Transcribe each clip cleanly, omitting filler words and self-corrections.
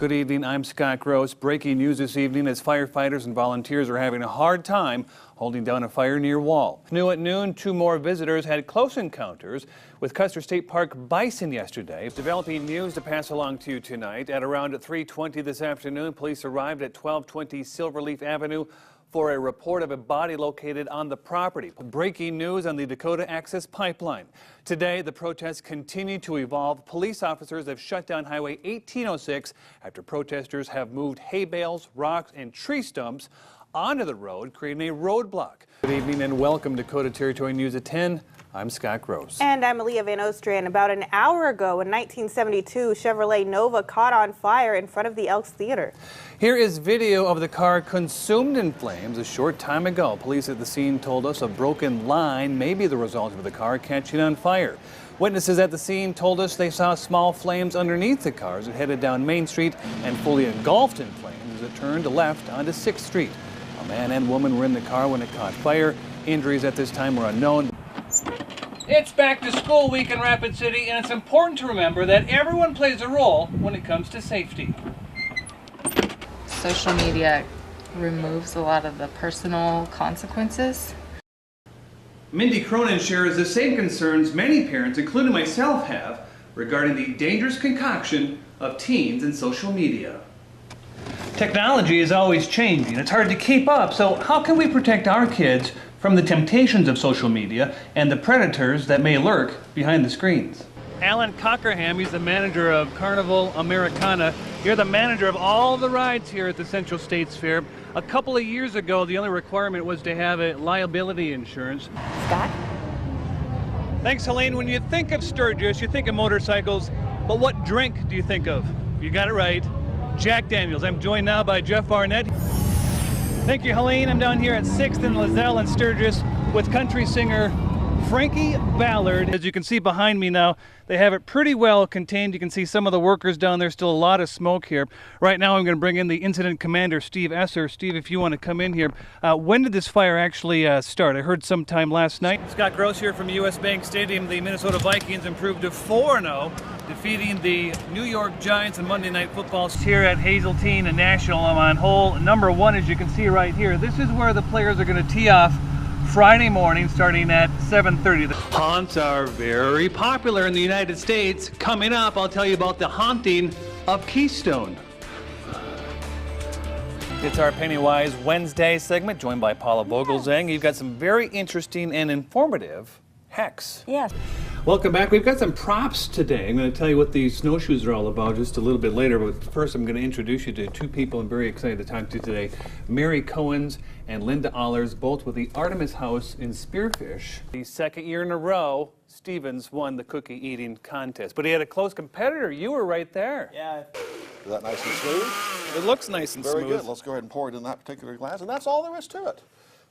Good evening, I'm Scott Gross. Breaking news this evening as firefighters and volunteers are having a hard time holding down a fire near Wall. New at noon, 2 more visitors had close encounters with Custer State Park bison yesterday. Developing news to pass along to you tonight. At around 3:20 this afternoon, police arrived at 1220 Silverleaf Avenue for a report of a body located on the property. Breaking news on the Dakota Access Pipeline. Today, the protests continue to evolve. Police officers have shut down Highway 1806 after protesters have moved hay bales, rocks, and tree stumps onto the road, creating a roadblock. Good evening and welcome to Dakota Territory News at 10. I'm Scott Gross. And I'm Aaliyah Van Ostrand. About an hour ago in 1972, Chevrolet Nova caught on fire in front of the Elks Theater. Here is video of the car consumed in flames a short time ago. Police at the scene told us a broken line may be the result of the car catching on fire. Witnesses at the scene told us they saw small flames underneath the car as it headed down Main Street and fully engulfed in flames as it turned left onto 6th Street. A man and woman were in the car when it caught fire. Injuries at this time were unknown. It's back to school week in Rapid City, and it's important to remember that everyone plays a role when it comes to safety. Social media removes a lot of the personal consequences. Mindy Cronin shares the same concerns many parents, including myself, have regarding the dangerous concoction of teens and social media. Technology is always changing. It's hard to keep up, so how can we protect our kids from the temptations of social media and the predators that may lurk behind the screens? Alan Cockerham, he's the manager of Carnival Americana. You're the manager of all the rides here at the Central States Fair. A couple of years ago, the only requirement was to have a liability insurance. Scott? Thanks, Helene. When you think of Sturgis, you think of motorcycles, but what drink do you think of? You got it right. Jack Daniels. I'm joined now by Jeff Barnett. Thank you, Helene. I'm down here at 6th and Lozelle in Sturgis with country singer Frankie Ballard. As you can see behind me now, they have it pretty well contained. You can see some of the workers down there, still a lot of smoke here. Right now I'm going to bring in the incident commander, Steve Esser. Steve, if you want to come in here. When did this fire actually start? I heard sometime last night. Scott Gross here from US Bank Stadium. The Minnesota Vikings improved to 4-0, defeating the New York Giants in Monday Night Football here at Hazeltine and National. I'm on hole number 1, as you can see right here. This is where the players are going to tee off Friday morning starting at 7:30. The haunts are very popular in the United States. Coming up, I'll tell you about the haunting of Keystone. It's our Pennywise Wednesday segment, joined by Paula Vogelzang. You've got some very interesting and informative hacks. Yes. Welcome back. We've got some props today. I'm going to tell you what these snowshoes are all about just a little bit later, but first I'm going to introduce you to 2 people I'm very excited to talk to today. Mary Cohens and Linda Allers, both with the Artemis House in Spearfish. The 2nd year in a row, Stevens won the cookie eating contest, but he had a close competitor. You were right there. Yeah. Is that nice and smooth? It looks nice and Very smooth. good. Let's go ahead and pour it in that particular glass, and that's all there is to it.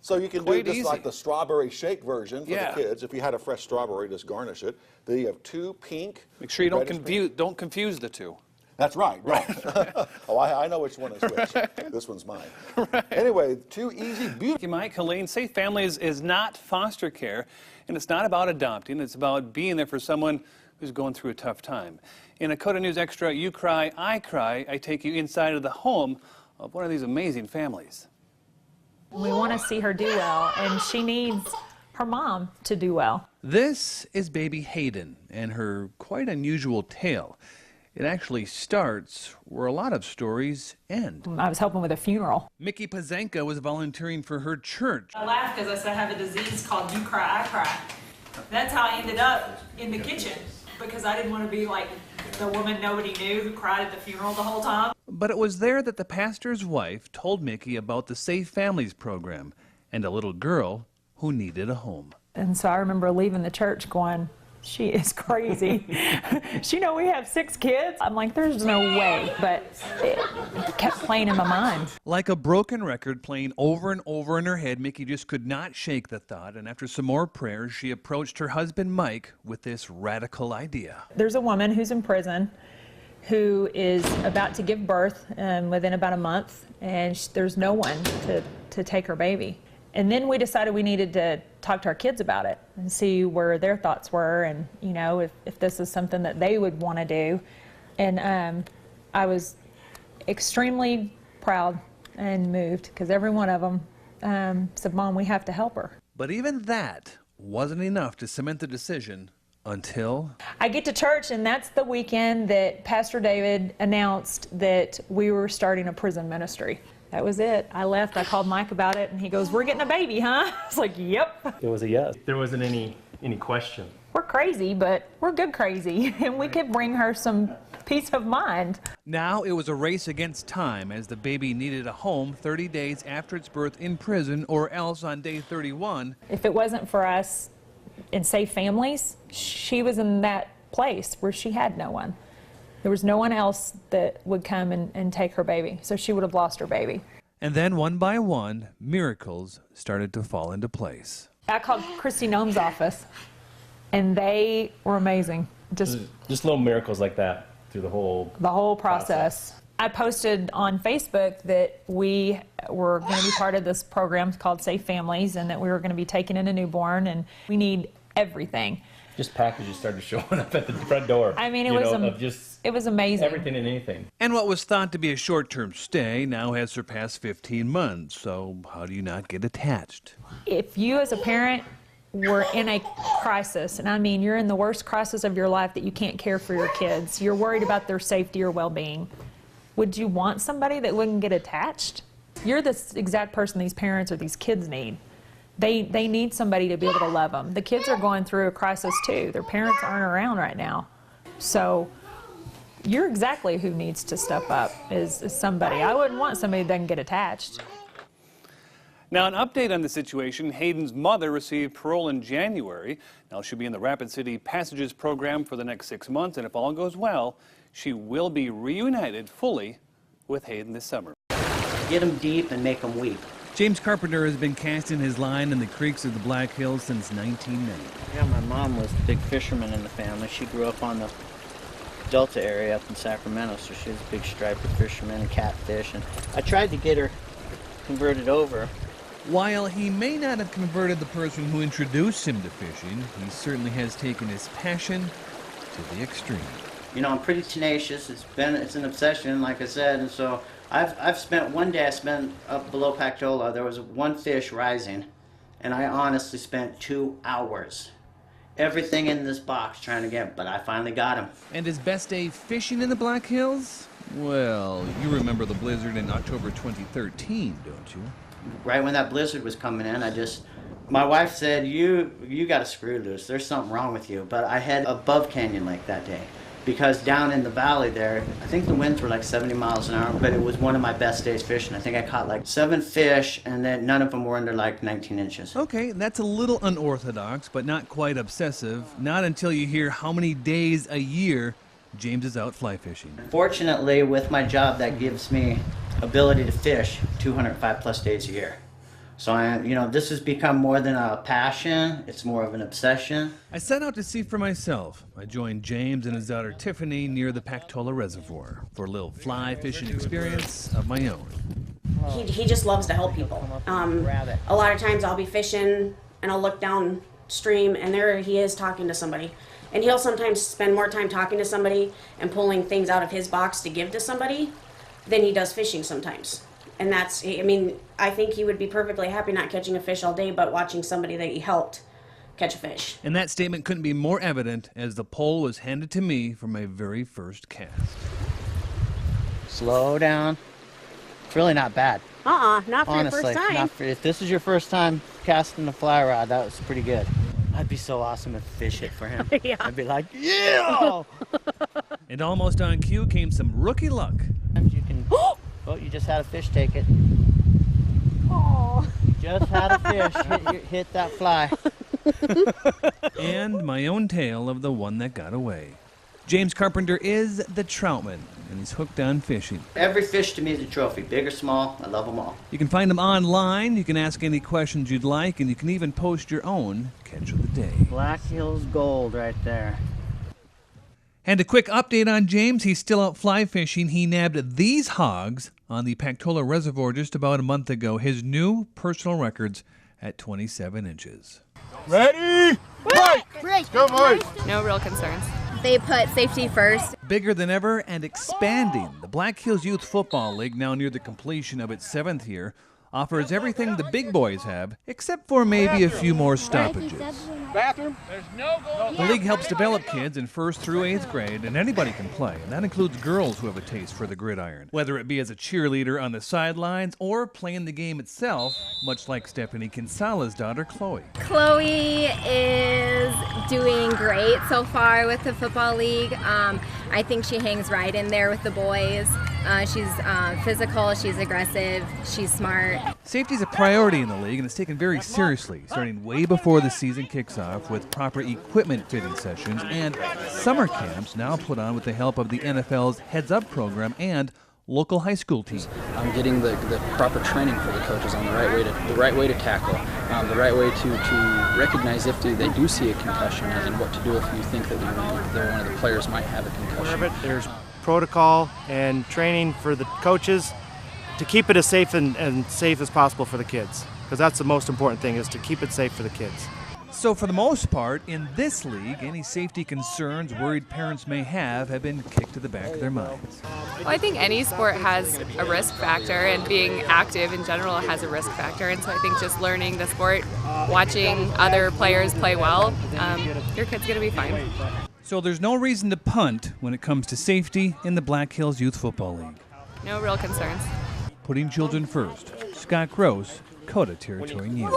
So you can Quite do this easy. like the strawberry shake version for Yeah. the kids. If you had a fresh strawberry, just garnish it. Then you have 2 pink. Make sure you reddish don't confuse the 2. That's right. Oh, I know which one is which. This one's mine. Right. Anyway, 2 easy, beautiful. Thank you, Mike. Helene, Safe Families is not foster care, and it's not about adopting. It's about being there for someone who's going through a tough time. In a Dakota News Extra, You Cry, I Cry, I take you inside of the home of one of these amazing families. We want to see her do well, and she needs her mom to do well. This is baby Hayden and her quite unusual tale. It actually starts where a lot of stories end. I was helping with a funeral. Mickey Pazanka was volunteering for her church. I laughed because I said I have a disease called You Cry, I Cry. That's how I ended up in the kitchen, because I didn't want to be like the woman nobody knew who cried at the funeral the whole time. But it was there that the pastor's wife told Mickey about the Safe Families program and a little girl who needed a home. And so I remember leaving the church going, she is crazy. She know we have 6 kids. I'm like, there's no way, but it kept playing in my mind. Like a broken record playing over and over in her head, Mickey just could not shake the thought, and after some more prayers, she approached her husband Mike with this radical idea. There's a woman who's in prison who is about to give birth within about a month, and there's no one to take her baby. And then we decided we needed to talk to our kids about it and see where their thoughts were, and if this is something that they would want to do. And I was extremely proud and moved because every one of them said, Mom, we have to help her. But even that wasn't enough to cement the decision until I get to church, and that's the weekend that Pastor David announced that we were starting a prison ministry. That was it. I left. I called Mike about it, and he goes, "We're getting a baby, huh?" I was like, "Yep." It was a yes. There wasn't any question. We're crazy, but we're good crazy, and we could bring her some peace of mind. now it was a race against time as the baby needed a home 30 days after its birth in prison, or else on day 31. If it wasn't for us in Safe Families, she was in that place where she had no one. There was no one else that would come and take her baby, so she would have lost her baby. And then one by one, miracles started to fall into place. I called Christy Nome's office, and they were amazing. Just little miracles like that through the whole process. I posted on Facebook that we were going to be part of this program called Safe Families, and that we were going to be taking in a newborn, and we need everything. Just packages started showing up at the front door. I mean, it was amazing. Everything and anything. And what was thought to be a short-term stay now has surpassed 15 months. So how do you not get attached? If you as a parent were in a crisis, and I mean you're in the worst crisis of your life that you can't care for your kids, you're worried about their safety or well-being, would you want somebody that wouldn't get attached? You're the exact person these parents or these kids need. They need somebody to be able to love them. The kids are going through a crisis too. Their parents aren't around right now. So you're exactly who needs to step up is somebody. I wouldn't want somebody that doesn't get attached. Now, an update on the situation. Hayden's mother received parole in January. Now, she'll be in the Rapid City Passages program for the next 6 months, and if all goes well, she will be reunited fully with Hayden this summer. Get them deep and make them weep. James Carpenter has been casting his line in the creeks of the Black Hills since 1990. Yeah, my mom was a big fisherman in the family. She grew up on the Delta area up in Sacramento, so she was a big striper fisherman and catfish. And I tried to get her converted over. While he may not have converted the person who introduced him to fishing, he certainly has taken his passion to the extreme. You know, I'm pretty tenacious. It's an obsession, like I said, and so I've spent one day. I spent up below Pactola. There was one fish rising, and I honestly spent 2 hours. Everything in this box trying to get, but I finally got him. And his best day fishing in the Black Hills? Well, you remember the blizzard in October 2013, don't you? Right when that blizzard was coming in, my wife said, you got a screw loose. There's something wrong with you. But I had above Canyon Lake that day. Because down in the valley there, I think the winds were like 70 miles an hour, but it was one of my best days fishing. I think I caught like 7 fish, and then none of them were under like 19 inches. Okay, that's a little unorthodox, but not quite obsessive. Not until you hear how many days a year James is out fly fishing. Fortunately, with my job, that gives me ability to fish 205 plus days a year. So this has become more than a passion, it's more of an obsession. I set out to see for myself. I joined James and his daughter Tiffany near the Pactola Reservoir for a little fly fishing experience of my own. He just loves to help people. A lot of times I'll be fishing and I'll look downstream and there he is talking to somebody. And he'll sometimes spend more time talking to somebody and pulling things out of his box to give to somebody than he does fishing sometimes. And I think he would be perfectly happy not catching a fish all day, but watching somebody that he helped catch a fish. And that statement couldn't be more evident as the pole was handed to me for my very first cast. Slow down. It's really not bad. Not for Honestly, your first time. if this is your first time casting a fly rod, that was pretty good. I'd be so awesome if fish it for him. Yeah. I'd be like, yeah! And almost on cue came some rookie luck. You can. Oh, you just had a fish take it. Oh. You just had a fish hit that fly. And my own tale of the one that got away. James Carpenter is the troutman, and he's hooked on fishing. Every fish to me is a trophy, big or small. I love them all. You can find him online, you can ask any questions you'd like, and you can even post your own catch of the day. Black Hills Gold right there. And a quick update on James. He's still out fly fishing. He nabbed these hogs on the Pactola Reservoir just about a month ago. His new personal records at 27 inches. Ready? Break! Break! Go, boys! No real concerns. They put safety first. Bigger than ever and expanding, the Black Hills Youth Football League, now near the completion of its 7th year, offers everything the big boys have, except for maybe a few more stoppages. Bathroom? There's no goal. The league helps develop kids in 1st through 8th grade, and anybody can play, and that includes girls who have a taste for the gridiron, whether it be as a cheerleader on the sidelines or playing the game itself, much like Stephanie Kinsala's daughter, Chloe. Chloe is doing great so far with the football league. I think she hangs right in there with the boys. She's physical, she's aggressive, she's smart. Safety is a priority in the league, and it's taken very seriously, starting way before the season kicks off with proper equipment fitting sessions and summer camps now put on with the help of the NFL's Heads Up program and local high school teams. Getting the proper training for the coaches on the right way to tackle, the right way to recognize if they do see a concussion, and what to do if you think that one of the players might have a concussion. There's protocol and training for the coaches to keep it as safe and safe as possible for the kids, because that's the most important thing, is to keep it safe for the kids. So for the most part, in this league, any safety concerns worried parents may have been kicked to the back of their minds. Well, I think any sport has a risk factor, and being active in general has a risk factor. And so I think just learning the sport, watching other players play well, your kid's going to be fine. So there's no reason to punt when it comes to safety in the Black Hills Youth Football League. No real concerns. Putting children first. Scott Gross, Coda Territory News.